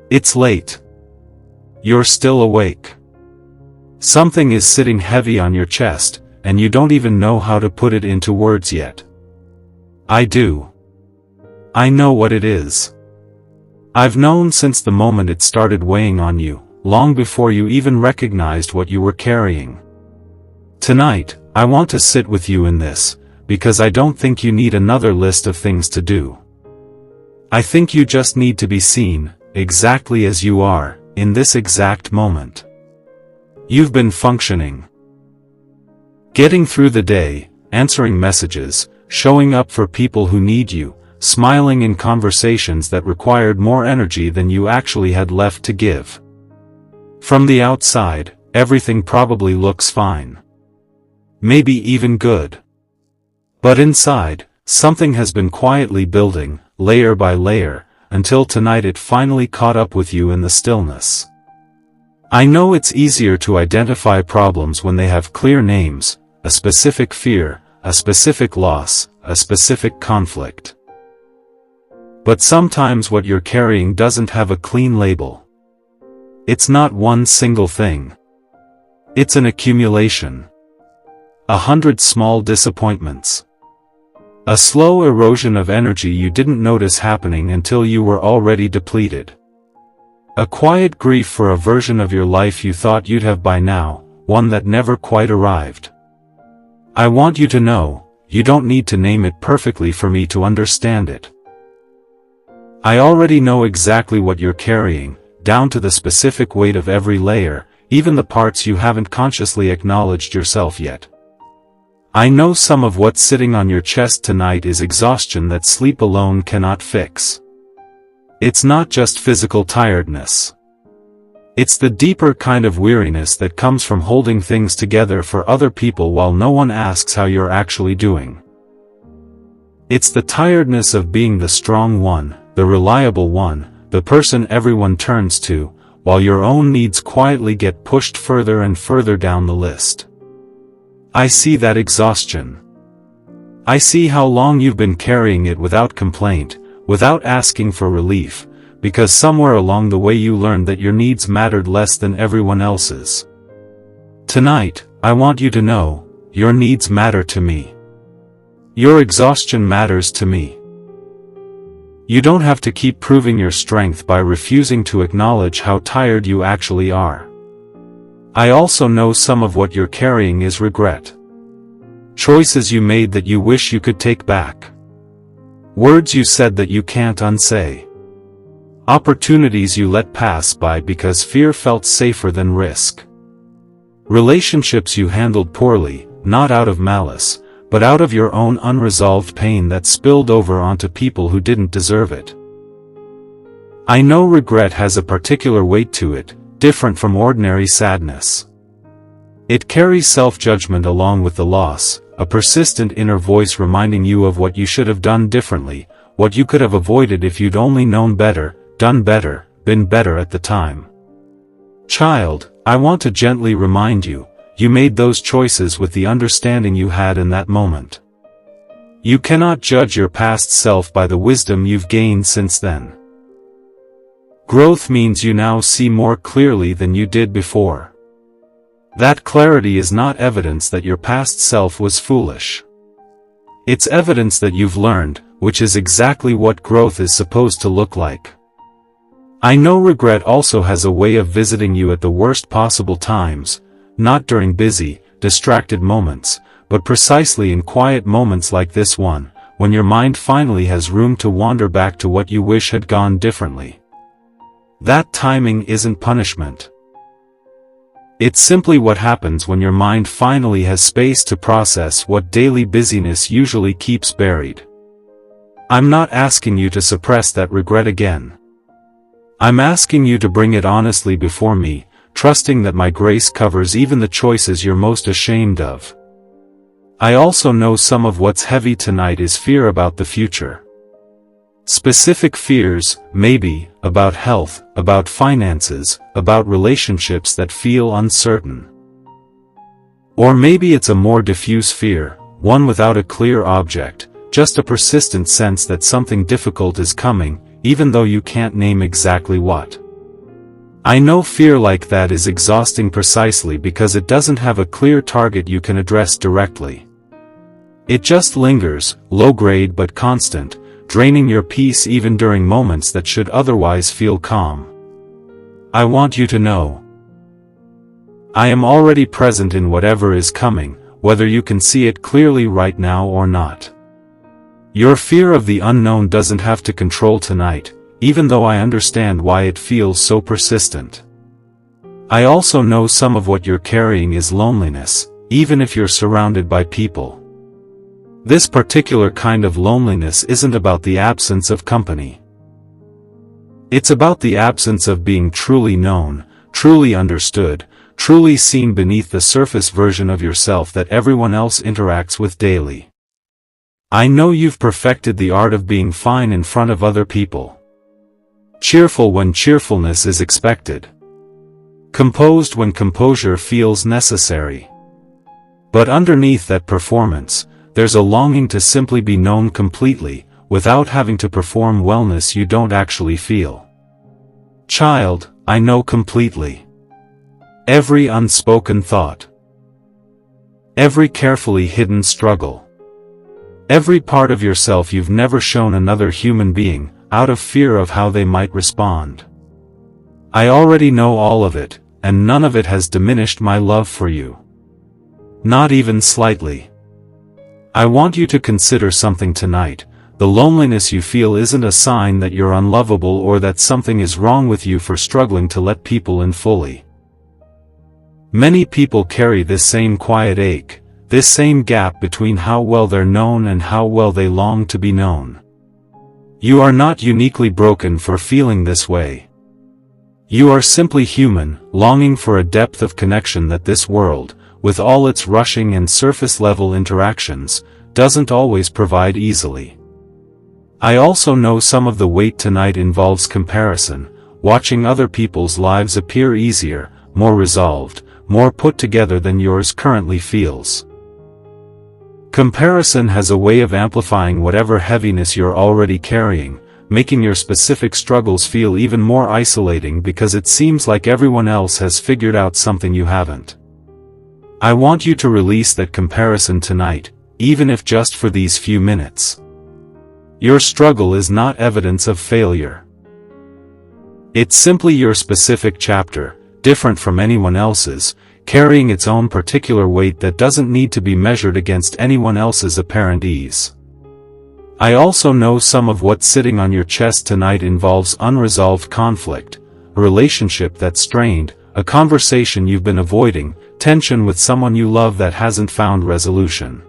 It's late. You're still awake. Something is sitting heavy on your chest, and you don't even know how to put it into words yet. I do. I know what it is. I've known since the moment it started weighing on you, long before you even recognized what you were carrying. Tonight, I want to sit with you in this, because I don't think you need another list of things to do. I think you just need to be seen, exactly as you are, in this exact moment. You've been functioning. Getting through the day, answering messages, showing up for people who need you, smiling in conversations that required more energy than you actually had left to give. From the outside, everything probably looks fine. Maybe even good. But inside, something has been quietly building, layer by layer, until tonight it finally caught up with you in the stillness. I know it's easier to identify problems when they have clear names, a specific fear, a specific loss, a specific conflict. But sometimes what you're carrying doesn't have a clean label. It's not one single thing. It's an accumulation. 100 small disappointments. A slow erosion of energy you didn't notice happening until you were already depleted. A quiet grief for a version of your life you thought you'd have by now, one that never quite arrived. I want you to know, you don't need to name it perfectly for me to understand it. I already know exactly what you're carrying, down to the specific weight of every layer, even the parts you haven't consciously acknowledged yourself yet. I know some of what's sitting on your chest tonight is exhaustion that sleep alone cannot fix. It's not just physical tiredness. It's the deeper kind of weariness that comes from holding things together for other people while no one asks how you're actually doing. It's the tiredness of being the strong one, the reliable one, the person everyone turns to, while your own needs quietly get pushed further and further down the list. I see that exhaustion. I see how long you've been carrying it without complaint, without asking for relief, because somewhere along the way you learned that your needs mattered less than everyone else's. Tonight, I want you to know, your needs matter to me. Your exhaustion matters to me. You don't have to keep proving your strength by refusing to acknowledge how tired you actually are. I also know some of what you're carrying is regret. Choices you made that you wish you could take back. Words you said that you can't unsay. Opportunities you let pass by because fear felt safer than risk. Relationships you handled poorly, not out of malice, but out of your own unresolved pain that spilled over onto people who didn't deserve it. I know regret has a particular weight to it, different from ordinary sadness. It carries self-judgment along with the loss, a persistent inner voice reminding you of what you should have done differently, what you could have avoided if you'd only known better, done better, been better at the time. Child, I want to gently remind you, you made those choices with the understanding you had in that moment. You cannot judge your past self by the wisdom you've gained since then. Growth means you now see more clearly than you did before. That clarity is not evidence that your past self was foolish. It's evidence that you've learned, which is exactly what growth is supposed to look like. I know regret also has a way of visiting you at the worst possible times, not during busy, distracted moments, but precisely in quiet moments like this one, when your mind finally has room to wander back to what you wish had gone differently. That timing isn't punishment. It's simply what happens when your mind finally has space to process what daily busyness usually keeps buried. I'm not asking you to suppress that regret again. I'm asking you to bring it honestly before me, trusting that my grace covers even the choices you're most ashamed of. I also know some of what's heavy tonight is fear about the future. Specific fears, maybe, about health, about finances, about relationships that feel uncertain. Or maybe it's a more diffuse fear, one without a clear object, just a persistent sense that something difficult is coming, even though you can't name exactly what. I know fear like that is exhausting precisely because it doesn't have a clear target you can address directly. It just lingers, low-grade but constant, draining your peace even during moments that should otherwise feel calm. I want you to know. I am already present in whatever is coming, whether you can see it clearly right now or not. Your fear of the unknown doesn't have to control tonight, even though I understand why it feels so persistent. I also know some of what you're carrying is loneliness, even if you're surrounded by people. This particular kind of loneliness isn't about the absence of company. It's about the absence of being truly known, truly understood, truly seen beneath the surface version of yourself that everyone else interacts with daily. I know you've perfected the art of being fine in front of other people. Cheerful when cheerfulness is expected. Composed when composure feels necessary. But underneath that performance, there's a longing to simply be known completely, without having to perform wellness you don't actually feel. Child, I know completely. Every unspoken thought. Every carefully hidden struggle. Every part of yourself you've never shown another human being, out of fear of how they might respond. I already know all of it, and none of it has diminished my love for you. Not even slightly. I want you to consider something tonight. The loneliness you feel isn't a sign that you're unlovable or that something is wrong with you for struggling to let people in fully. Many people carry this same quiet ache, this same gap between how well they're known and how well they long to be known. You are not uniquely broken for feeling this way. You are simply human, longing for a depth of connection that this world, with all its rushing and surface-level interactions, doesn't always provide easily. I also know some of the weight tonight involves comparison, watching other people's lives appear easier, more resolved, more put together than yours currently feels. Comparison has a way of amplifying whatever heaviness you're already carrying, making your specific struggles feel even more isolating because it seems like everyone else has figured out something you haven't. I want you to release that comparison tonight, even if just for these few minutes. Your struggle is not evidence of failure. It's simply your specific chapter, different from anyone else's, carrying its own particular weight that doesn't need to be measured against anyone else's apparent ease. I also know some of what's sitting on your chest tonight involves unresolved conflict, a relationship that's strained, a conversation you've been avoiding, tension with someone you love that hasn't found resolution.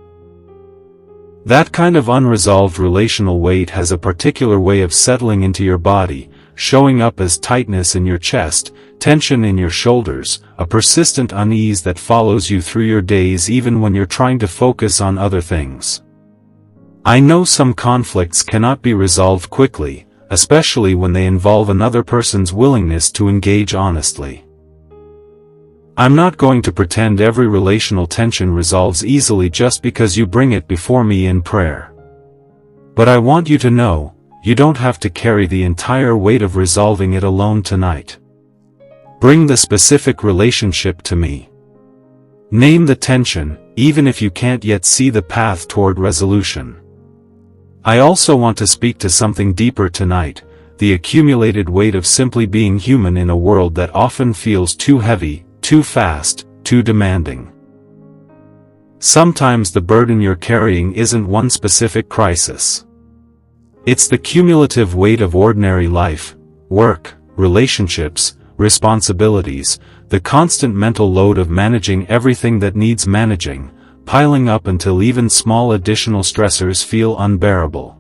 That kind of unresolved relational weight has a particular way of settling into your body, showing up as tightness in your chest, tension in your shoulders, a persistent unease that follows you through your days even when you're trying to focus on other things. I know some conflicts cannot be resolved quickly, especially when they involve another person's willingness to engage honestly. I'm not going to pretend every relational tension resolves easily just because you bring it before me in prayer. But I want you to know, you don't have to carry the entire weight of resolving it alone tonight. Bring the specific relationship to me. Name the tension, even if you can't yet see the path toward resolution. I also want to speak to something deeper tonight, the accumulated weight of simply being human in a world that often feels too heavy, too fast, too demanding. Sometimes the burden you're carrying isn't one specific crisis. It's the cumulative weight of ordinary life, work, relationships, responsibilities, the constant mental load of managing everything that needs managing, piling up until even small additional stressors feel unbearable.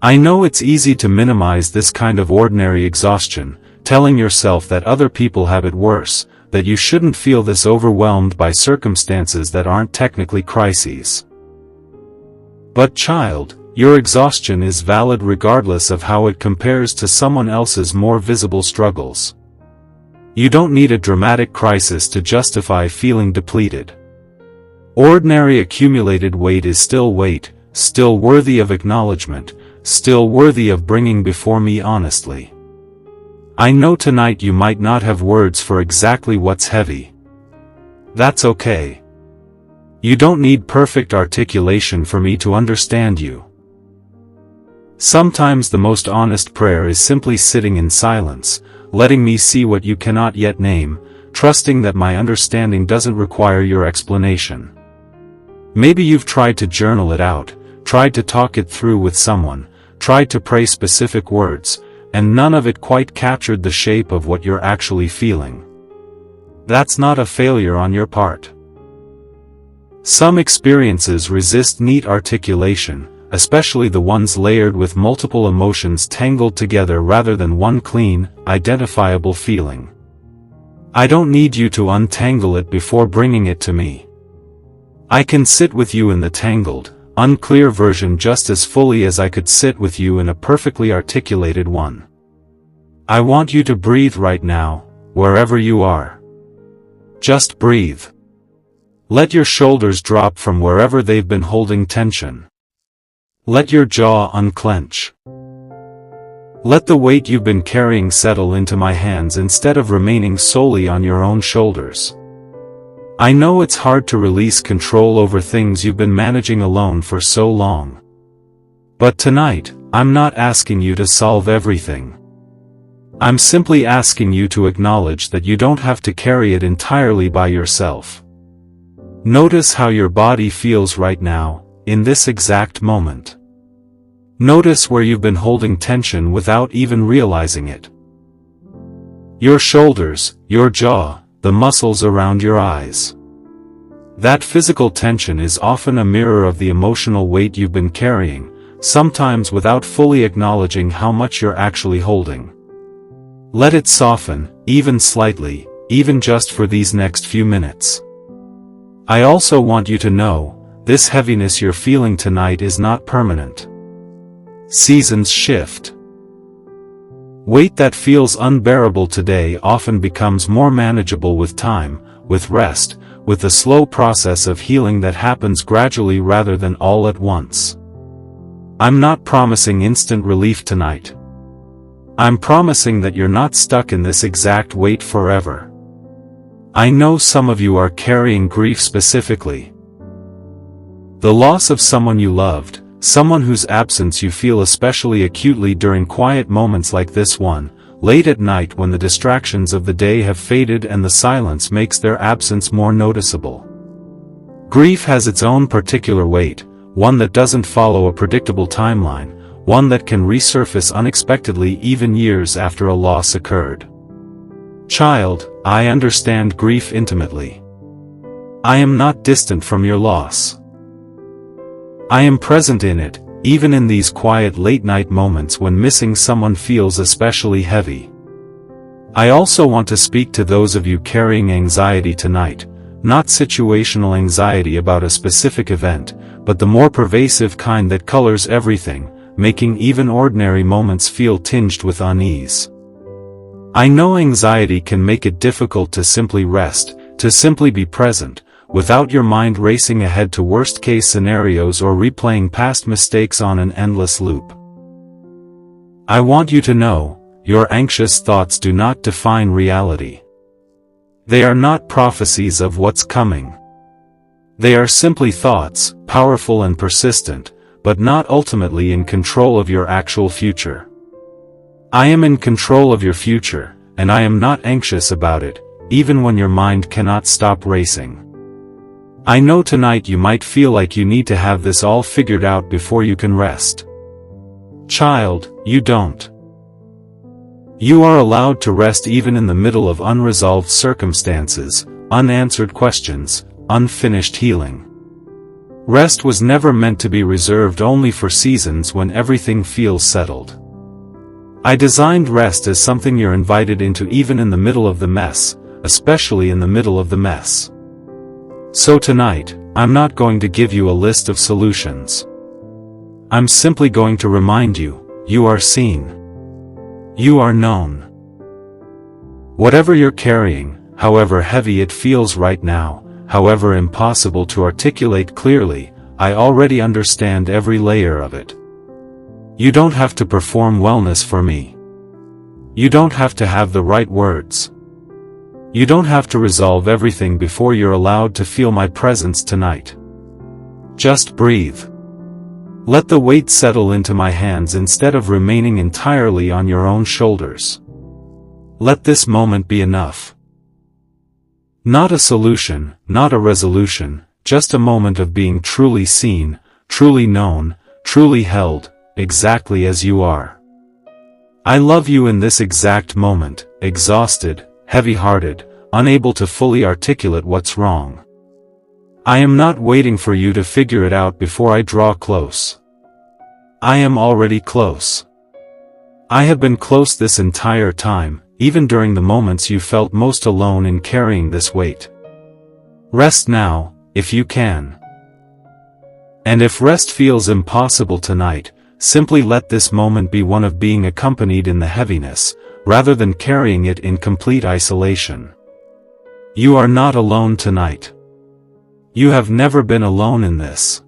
I know it's easy to minimize this kind of ordinary exhaustion, telling yourself that other people have it worse, that you shouldn't feel this overwhelmed by circumstances that aren't technically crises. But child, your exhaustion is valid regardless of how it compares to someone else's more visible struggles. You don't need a dramatic crisis to justify feeling depleted. Ordinary accumulated weight is still weight, still worthy of acknowledgement, still worthy of bringing before me honestly. I know tonight you might not have words for exactly what's heavy. That's okay. You don't need perfect articulation for me to understand you. Sometimes the most honest prayer is simply sitting in silence, letting me see what you cannot yet name, trusting that my understanding doesn't require your explanation. Maybe you've tried to journal it out, tried to talk it through with someone, tried to pray specific words, and none of it quite captured the shape of what you're actually feeling. That's not a failure on your part. Some experiences resist neat articulation, especially the ones layered with multiple emotions tangled together rather than one clean, identifiable feeling. I don't need you to untangle it before bringing it to me. I can sit with you in the tangled, unclear version just as fully as I could sit with you in a perfectly articulated one. I want you to breathe right now, wherever you are. Just breathe. Let your shoulders drop from wherever they've been holding tension. Let your jaw unclench. Let the weight you've been carrying settle into my hands instead of remaining solely on your own shoulders. I know it's hard to release control over things you've been managing alone for so long. But tonight, I'm not asking you to solve everything. I'm simply asking you to acknowledge that you don't have to carry it entirely by yourself. Notice how your body feels right now, in this exact moment. Notice where you've been holding tension without even realizing it. Your shoulders, your jaw, the muscles around your eyes. That physical tension is often a mirror of the emotional weight you've been carrying, sometimes without fully acknowledging how much you're actually holding. Let it soften, even slightly, even just for these next few minutes. I also want you to know, this heaviness you're feeling tonight is not permanent. Seasons shift. Weight that feels unbearable today often becomes more manageable with time, with rest, with the slow process of healing that happens gradually rather than all at once. I'm not promising instant relief tonight. I'm promising that you're not stuck in this exact weight forever. I know some of you are carrying grief specifically. The loss of someone you loved, someone whose absence you feel especially acutely during quiet moments like this one, late at night when the distractions of the day have faded and the silence makes their absence more noticeable. Grief has its own particular weight, one that doesn't follow a predictable timeline, one that can resurface unexpectedly even years after a loss occurred. Child, I understand grief intimately. I am not distant from your loss. I am present in it, even in these quiet late-night moments when missing someone feels especially heavy. I also want to speak to those of you carrying anxiety tonight, not situational anxiety about a specific event, but the more pervasive kind that colors everything, making even ordinary moments feel tinged with unease. I know anxiety can make it difficult to simply rest, to simply be present, without your mind racing ahead to worst-case scenarios or replaying past mistakes on an endless loop. I want you to know, your anxious thoughts do not define reality. They are not prophecies of what's coming. They are simply thoughts, powerful and persistent, but not ultimately in control of your actual future. I am in control of your future, and I am not anxious about it, even when your mind cannot stop racing. I know tonight you might feel like you need to have this all figured out before you can rest. Child, you don't. You are allowed to rest even in the middle of unresolved circumstances, unanswered questions, unfinished healing. Rest was never meant to be reserved only for seasons when everything feels settled. I designed rest as something you're invited into even in the middle of the mess, especially in the middle of the mess. So tonight, I'm not going to give you a list of solutions. I'm simply going to remind you, you are seen. You are known. Whatever you're carrying, however heavy it feels right now, however impossible to articulate clearly, I already understand every layer of it. You don't have to perform wellness for me. You don't have to have the right words. You don't have to resolve everything before you're allowed to feel my presence tonight. Just breathe. Let the weight settle into my hands instead of remaining entirely on your own shoulders. Let this moment be enough. Not a solution, not a resolution, just a moment of being truly seen, truly known, truly held, exactly as you are. I love you in this exact moment, exhausted, heavy-hearted, unable to fully articulate what's wrong. I am not waiting for you to figure it out before I draw close. I am already close. I have been close this entire time, even during the moments you felt most alone in carrying this weight. Rest now, if you can. And if rest feels impossible tonight, simply let this moment be one of being accompanied in the heaviness, rather than carrying it in complete isolation. You are not alone tonight. You have never been alone in this.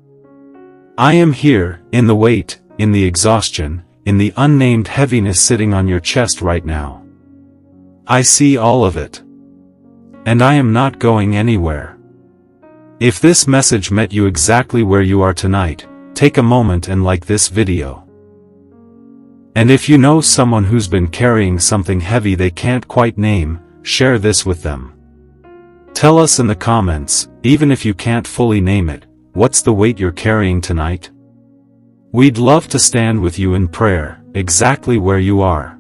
I am here, in the weight, in the exhaustion, in the unnamed heaviness sitting on your chest right now. I see all of it. And I am not going anywhere. If this message met you exactly where you are tonight, take a moment and like this video. And if you know someone who's been carrying something heavy they can't quite name, share this with them. Tell us in the comments, even if you can't fully name it, what's the weight you're carrying tonight? We'd love to stand with you in prayer, exactly where you are.